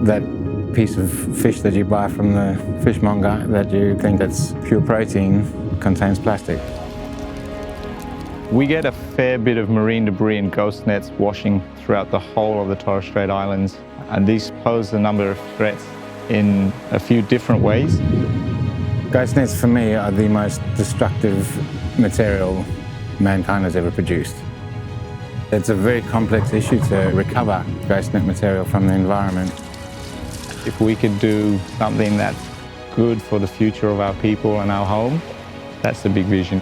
that piece of fish that you buy from the fishmonger that you think that's pure protein contains plastic. We get a fair bit of marine debris and ghost nets washing throughout the whole of the Torres Strait Islands, and these pose a number of threats in a few different ways. Ghost nets for me are the most destructive material mankind has ever produced. It's a very complex issue to recover ghost net material from the environment. If we could do something that's good for the future of our people and our home, that's the big vision.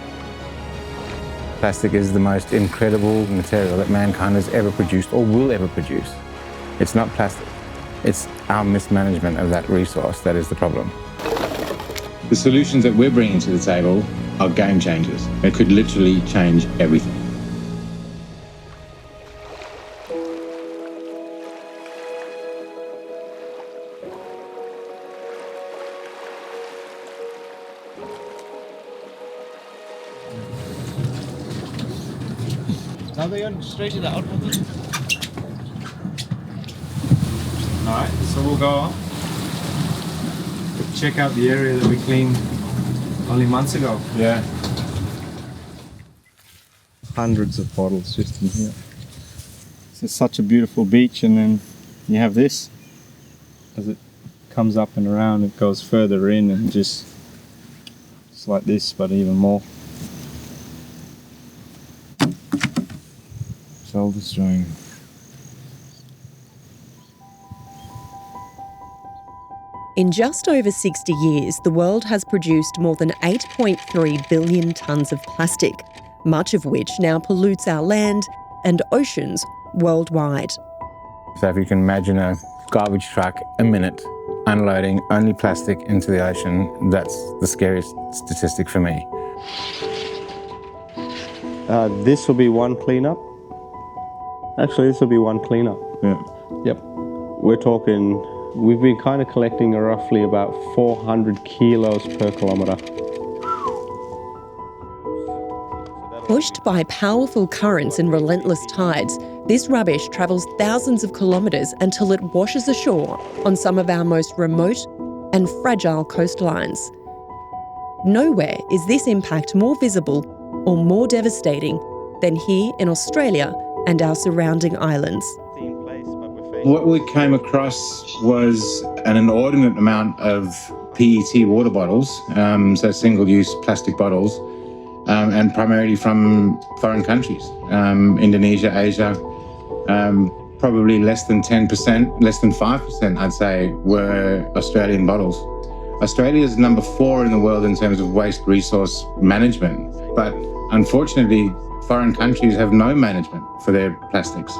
Plastic is the most incredible material that mankind has ever produced or will ever produce. It's not plastic. It's our mismanagement of that resource that is the problem. The solutions that we're bringing to the table are game changers. It could literally change everything. Now they're going straight to the outlet. Alright, so we'll go on. Check out the area that we cleaned only months ago. Yeah. Hundreds of bottles just in here. It's such a beautiful beach, and then you have this. As it comes up and around, it goes further in and just it's like this, but even more. Soul destroying. In just over 60 years, the world has produced more than 8.3 billion tonnes of plastic, much of which now pollutes our land and oceans worldwide. So if you can imagine a garbage truck a minute unloading only plastic into the ocean, that's the scariest statistic for me. This will be one cleanup. Actually, this will be one cleanup. Yeah. Yep. We're talking, we've been kind of collecting roughly about 400 kilos per kilometre. Pushed by powerful currents and relentless tides, this rubbish travels thousands of kilometres until it washes ashore on some of our most remote and fragile coastlines. Nowhere is this impact more visible or more devastating than here in Australia and our surrounding islands. What we came across was an inordinate amount of PET water bottles, so single-use plastic bottles, and primarily from foreign countries, Indonesia, Asia. Probably less than 10%, less than 5%, I'd say, were Australian bottles. Australia is number 4 in the world in terms of waste resource management, but unfortunately, foreign countries have no management for their plastics.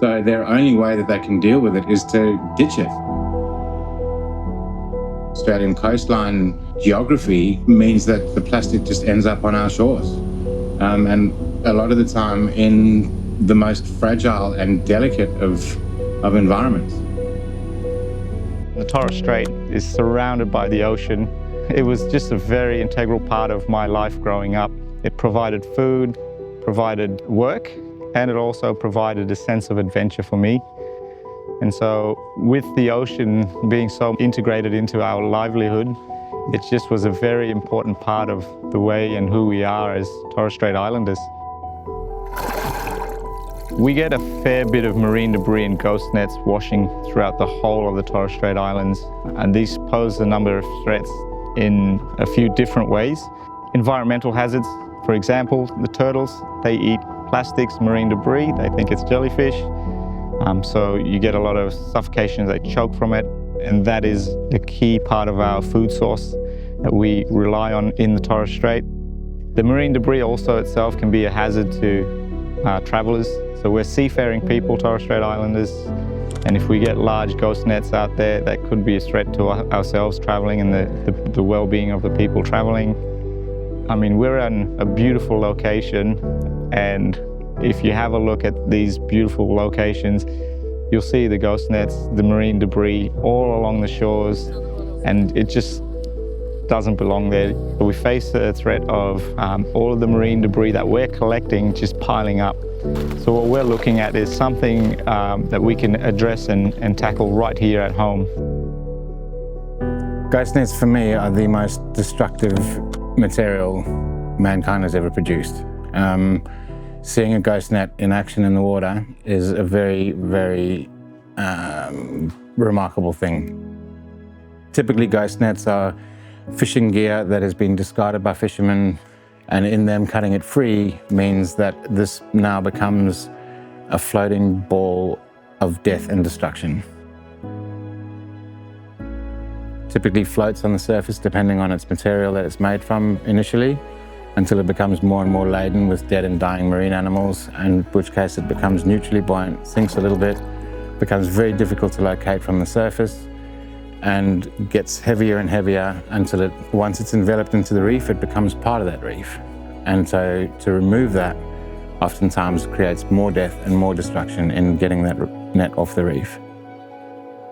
So their only way that they can deal with it is to ditch it. Australian coastline geography means that the plastic just ends up on our shores. And a lot of the time in the most fragile and delicate of environments. The Torres Strait is surrounded by the ocean. It was just a very integral part of my life growing up. It provided food, provided work, and it also provided a sense of adventure for me. And so with the ocean being so integrated into our livelihood, it just was a very important part of the way and who we are as Torres Strait Islanders. We get a fair bit of marine debris and ghost nets washing throughout the whole of the Torres Strait Islands, and these pose a number of threats in a few different ways. Environmental hazards, for example, the turtles, they eat plastics, marine debris, they think it's jellyfish. So you get a lot of suffocation, they choke from it, and that is the key part of our food source that we rely on in the Torres Strait. The marine debris also itself can be a hazard to travellers. So we're seafaring people, Torres Strait Islanders, and if we get large ghost nets out there, that could be a threat to ourselves travelling and the well-being of the people travelling. I mean, we're in a beautiful location, and if you have a look at these beautiful locations, you'll see the ghost nets, the marine debris all along the shores, and it just doesn't belong there. We face the threat of all of the marine debris that we're collecting just piling up. So what we're looking at is something that we can address and tackle right here at home. Ghost nets for me are the most destructive material mankind has ever produced. Seeing a ghost net in action in the water is a very, very remarkable thing. Typically, ghost nets are fishing gear that has been discarded by fishermen, and in them cutting it free means that this now becomes a floating ball of death and destruction. Typically floats on the surface depending on its material that it's made from initially, until it becomes more and more laden with dead and dying marine animals, in which case it becomes neutrally buoyant, sinks a little bit, becomes very difficult to locate from the surface, and gets heavier and heavier until once it's enveloped into the reef, it becomes part of that reef. And so to remove that oftentimes creates more death and more destruction in getting that net off the reef.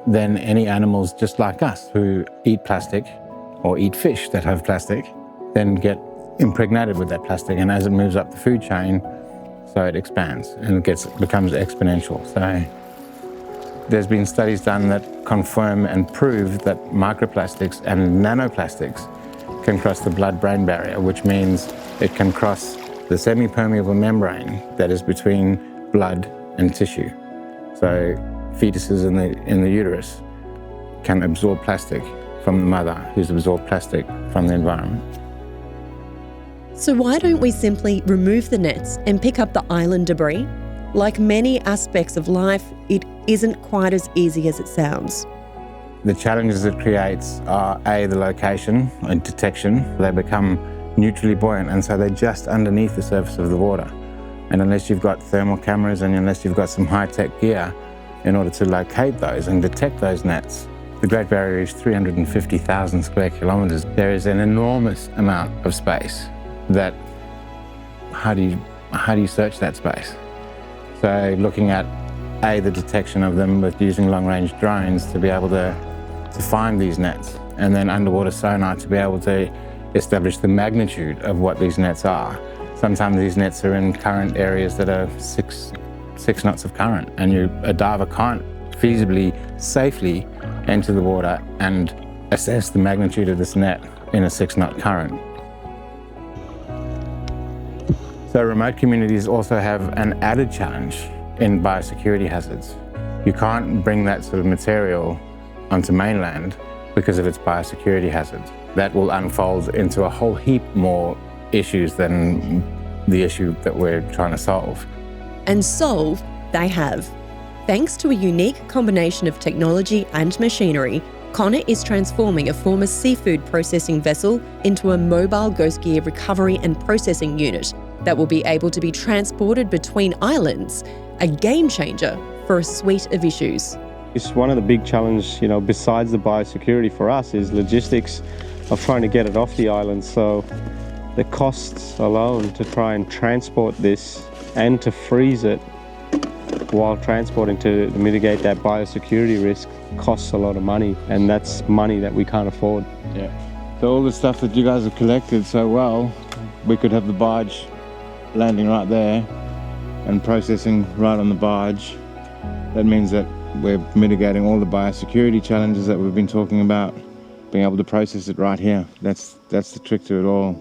Then any animals just like us who eat plastic or eat fish that have plastic then get impregnated with that plastic, and as it moves up the food chain, so it expands and becomes exponential. So there's been studies done that confirm and prove that microplastics and nanoplastics can cross the blood-brain barrier, which means it can cross the semi-permeable membrane that is between blood and tissue. So fetuses in the uterus can absorb plastic from the mother, who's absorbed plastic from the environment. So why don't we simply remove the nets and pick up the island debris? Like many aspects of life, it isn't quite as easy as it sounds. The challenges it creates are A, the location and detection. They become neutrally buoyant, and so they're just underneath the surface of the water. And unless you've got thermal cameras and unless you've got some high-tech gear in order to locate those and detect those nets, the Great Barrier Reef is 350,000 square kilometres. There is an enormous amount of space that, how do you search that space? So looking at A, the detection of them with using long-range drones to be able to find these nets, and then underwater sonar to be able to establish the magnitude of what these nets are. Sometimes these nets are in current areas that are six knots of current, and a diver can't feasibly, safely enter the water and assess the magnitude of this net in a 6-knot current. So remote communities also have an added challenge in biosecurity hazards. You can't bring that sort of material onto mainland because of its biosecurity hazards. That will unfold into a whole heap more issues than the issue that we're trying to solve. And solve they have. Thanks to a unique combination of technology and machinery, Connor is transforming a former seafood processing vessel into a mobile ghost gear recovery and processing unit that will be able to be transported between islands, a game changer for a suite of issues. It's one of the big challenges, besides the biosecurity for us, is logistics of trying to get it off the island. So the costs alone to try and transport this and to freeze it while transporting to mitigate that biosecurity risk costs a lot of money, and that's money that we can't afford. Yeah. So all the stuff that you guys have collected so well, we could have the barge landing right there and processing right on the barge. That means that we're mitigating all the biosecurity challenges that we've been talking about, being able to process it right here. That's the trick to it all.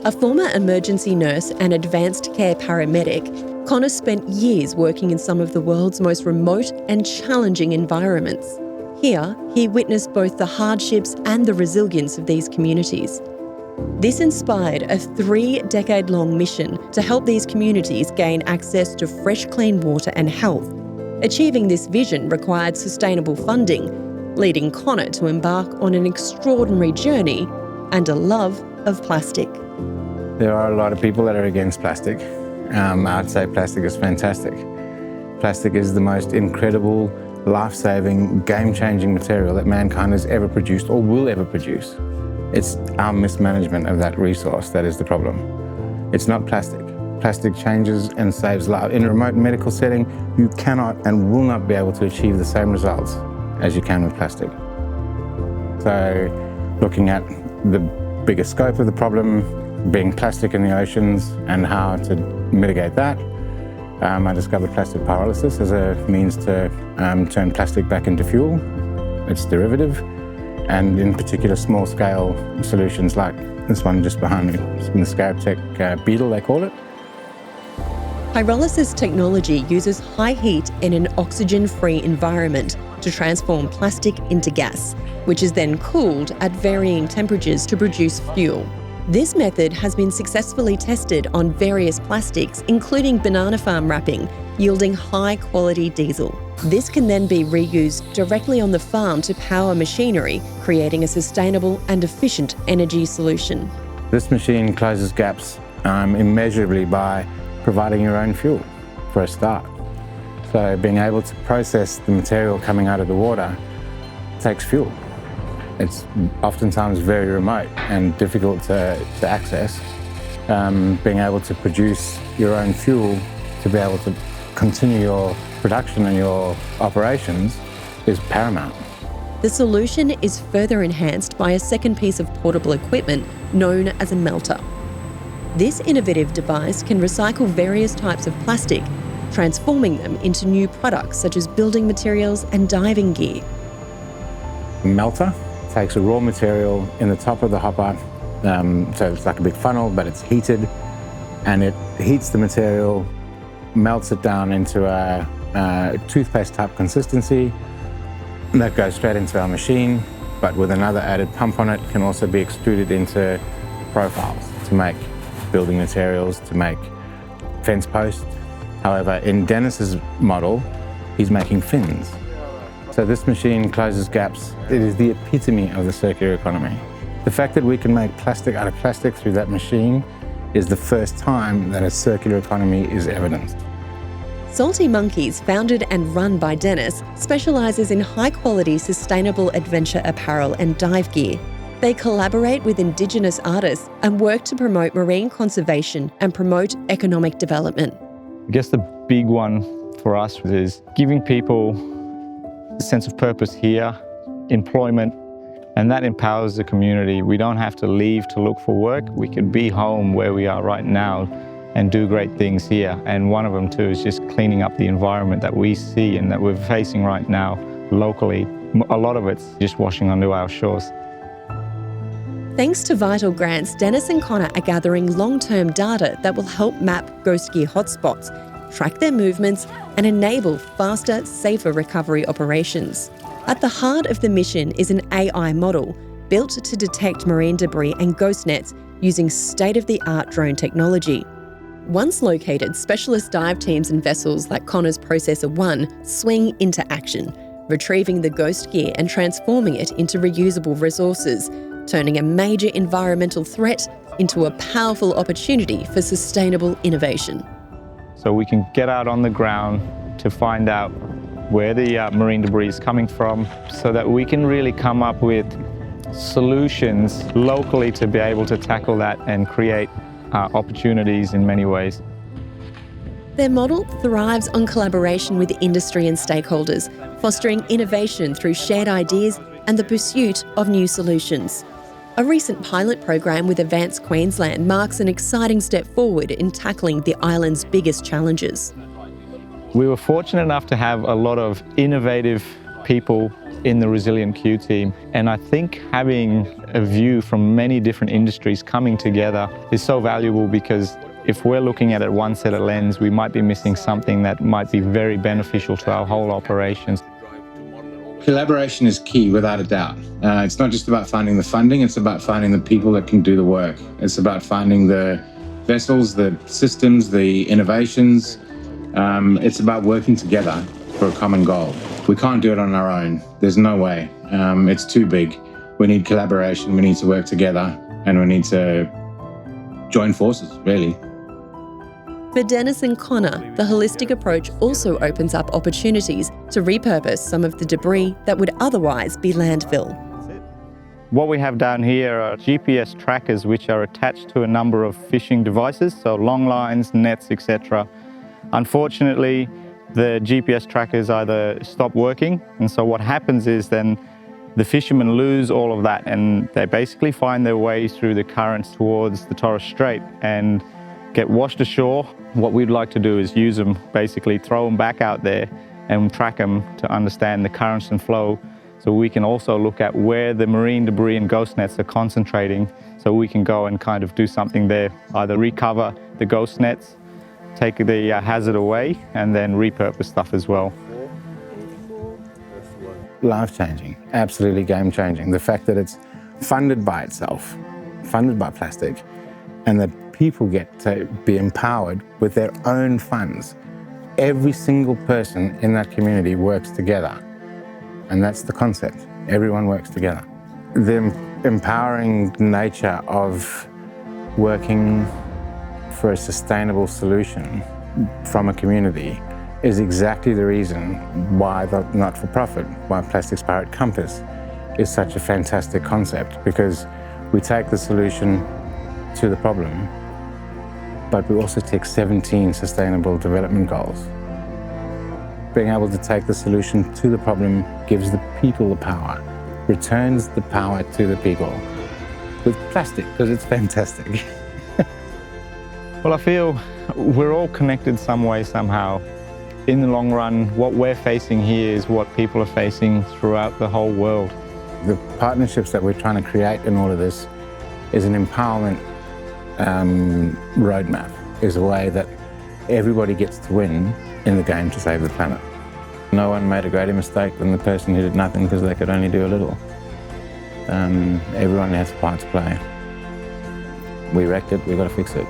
A former emergency nurse and advanced care paramedic, Connor spent years working in some of the world's most remote and challenging environments. Here, he witnessed both the hardships and the resilience of these communities. This inspired a 3-decade-long mission to help these communities gain access to fresh, clean water and health. Achieving this vision required sustainable funding, leading Connor to embark on an extraordinary journey and a love of plastic. There are a lot of people that are against plastic. I'd say plastic is fantastic. Plastic is the most incredible, life-saving, game-changing material that mankind has ever produced or will ever produce. It's our mismanagement of that resource that is the problem. It's not plastic. Plastic changes and saves lives. In a remote medical setting, you cannot and will not be able to achieve the same results as you can with plastic. So looking at the bigger scope of the problem, being plastic in the oceans and how to mitigate that, I discovered plastic pyrolysis as a means to turn plastic back into fuel, its derivative, and in particular small-scale solutions like this one just behind me. It's from the Scarab beetle, they call it. Pyrolysis technology uses high heat in an oxygen-free environment to transform plastic into gas, which is then cooled at varying temperatures to produce fuel. This method has been successfully tested on various plastics, including banana farm wrapping, yielding high-quality diesel. This can then be reused directly on the farm to power machinery, creating a sustainable and efficient energy solution. This machine closes gaps immeasurably by providing your own fuel for a start. So being able to process the material coming out of the water takes fuel. It's oftentimes very remote and difficult to access. Being able to produce your own fuel to be able to continue your production and your operations is paramount. The solution is further enhanced by a second piece of portable equipment known as a melter. This innovative device can recycle various types of plastic, transforming them into new products such as building materials and diving gear. The melter takes a raw material in the top of the hopper, so it's like a big funnel, but it's heated, and it heats the material, melts it down into a toothpaste type consistency. And that goes straight into our machine, but with another added pump on it, can also be extruded into profiles to make building materials, to make fence posts. However, in Dennis's model, he's making fins. So this machine closes gaps. It is the epitome of the circular economy. The fact that we can make plastic out of plastic through that machine is the first time that a circular economy is evidenced. Salty Monkeys, founded and run by Dennis, specialises in high-quality sustainable adventure apparel and dive gear. They collaborate with Indigenous artists and work to promote marine conservation and promote economic development. I guess the big one for us is giving people a sense of purpose here, employment, and that empowers the community. We don't have to leave to look for work. We can be home where we are right now and do great things here. And one of them too is just cleaning up the environment that we see and that we're facing right now locally. A lot of it's just washing onto our shores. Thanks to vital grants, Dennis and Connor are gathering long-term data that will help map ghost gear hotspots, track their movements, and enable faster, safer recovery operations. At the heart of the mission is an AI model built to detect marine debris and ghost nets using state-of-the-art drone technology. Once located, specialist dive teams and vessels like Connor's Processor 1 swing into action, retrieving the ghost gear and transforming it into reusable resources, turning a major environmental threat into a powerful opportunity for sustainable innovation. So we can get out on the ground to find out where the marine debris is coming from so that we can really come up with solutions locally to be able to tackle that and create opportunities in many ways. Their model thrives on collaboration with industry and stakeholders, fostering innovation through shared ideas and the pursuit of new solutions. A recent pilot program with Advance Queensland marks an exciting step forward in tackling the island's biggest challenges. We were fortunate enough to have a lot of innovative people in the Resilient Q team, and I think having a view from many different industries coming together is so valuable, because if we're looking at it one set of lens, we might be missing something that might be very beneficial to our whole operations. Collaboration is key, without a doubt. It's not just about finding the funding, it's about finding the people that can do the work. It's about finding the vessels, the systems, the innovations. It's about working together for a common goal. We can't do it on our own. There's no way. It's too big. We need collaboration, we need to work together, and we need to join forces, really. For Dennis and Connor, the holistic approach also opens up opportunities to repurpose some of the debris that would otherwise be landfill. What we have down here are GPS trackers which are attached to a number of fishing devices, so long lines, nets, etc. Unfortunately, the GPS trackers either stop working, and so what happens is then The fishermen lose all of that and they basically find their way through the currents towards the Torres Strait and get washed ashore. What we'd like to do is use them, basically throw them back out there and track them to understand the currents and flow, so we can also look at where the marine debris and ghost nets are concentrating, so we can go and kind of do something there, either recover the ghost nets, take the hazard away, and then repurpose stuff as well. Life-changing, absolutely game-changing. The fact that it's funded by itself, funded by plastic, and that people get to be empowered with their own funds. Every single person in that community works together, and that's the concept. Everyone works together. The empowering nature of working for a sustainable solution from a community is exactly the reason why the not-for-profit, why Plastics Pirate Compass is such a fantastic concept, because we take the solution to the problem, but we also take 17 sustainable development goals. Being able to take the solution to the problem gives the people the power, returns the power to the people with plastic, because it's fantastic. Well, I feel we're all connected some way, somehow. In the long run, what we're facing here is what people are facing throughout the whole world. The partnerships that we're trying to create in all of this is an empowerment roadmap, is a way that everybody gets to win in the game to save the planet. No one made a greater mistake than the person who did nothing because they could only do a little. Everyone has a part to play. We wrecked it, we've got to fix it.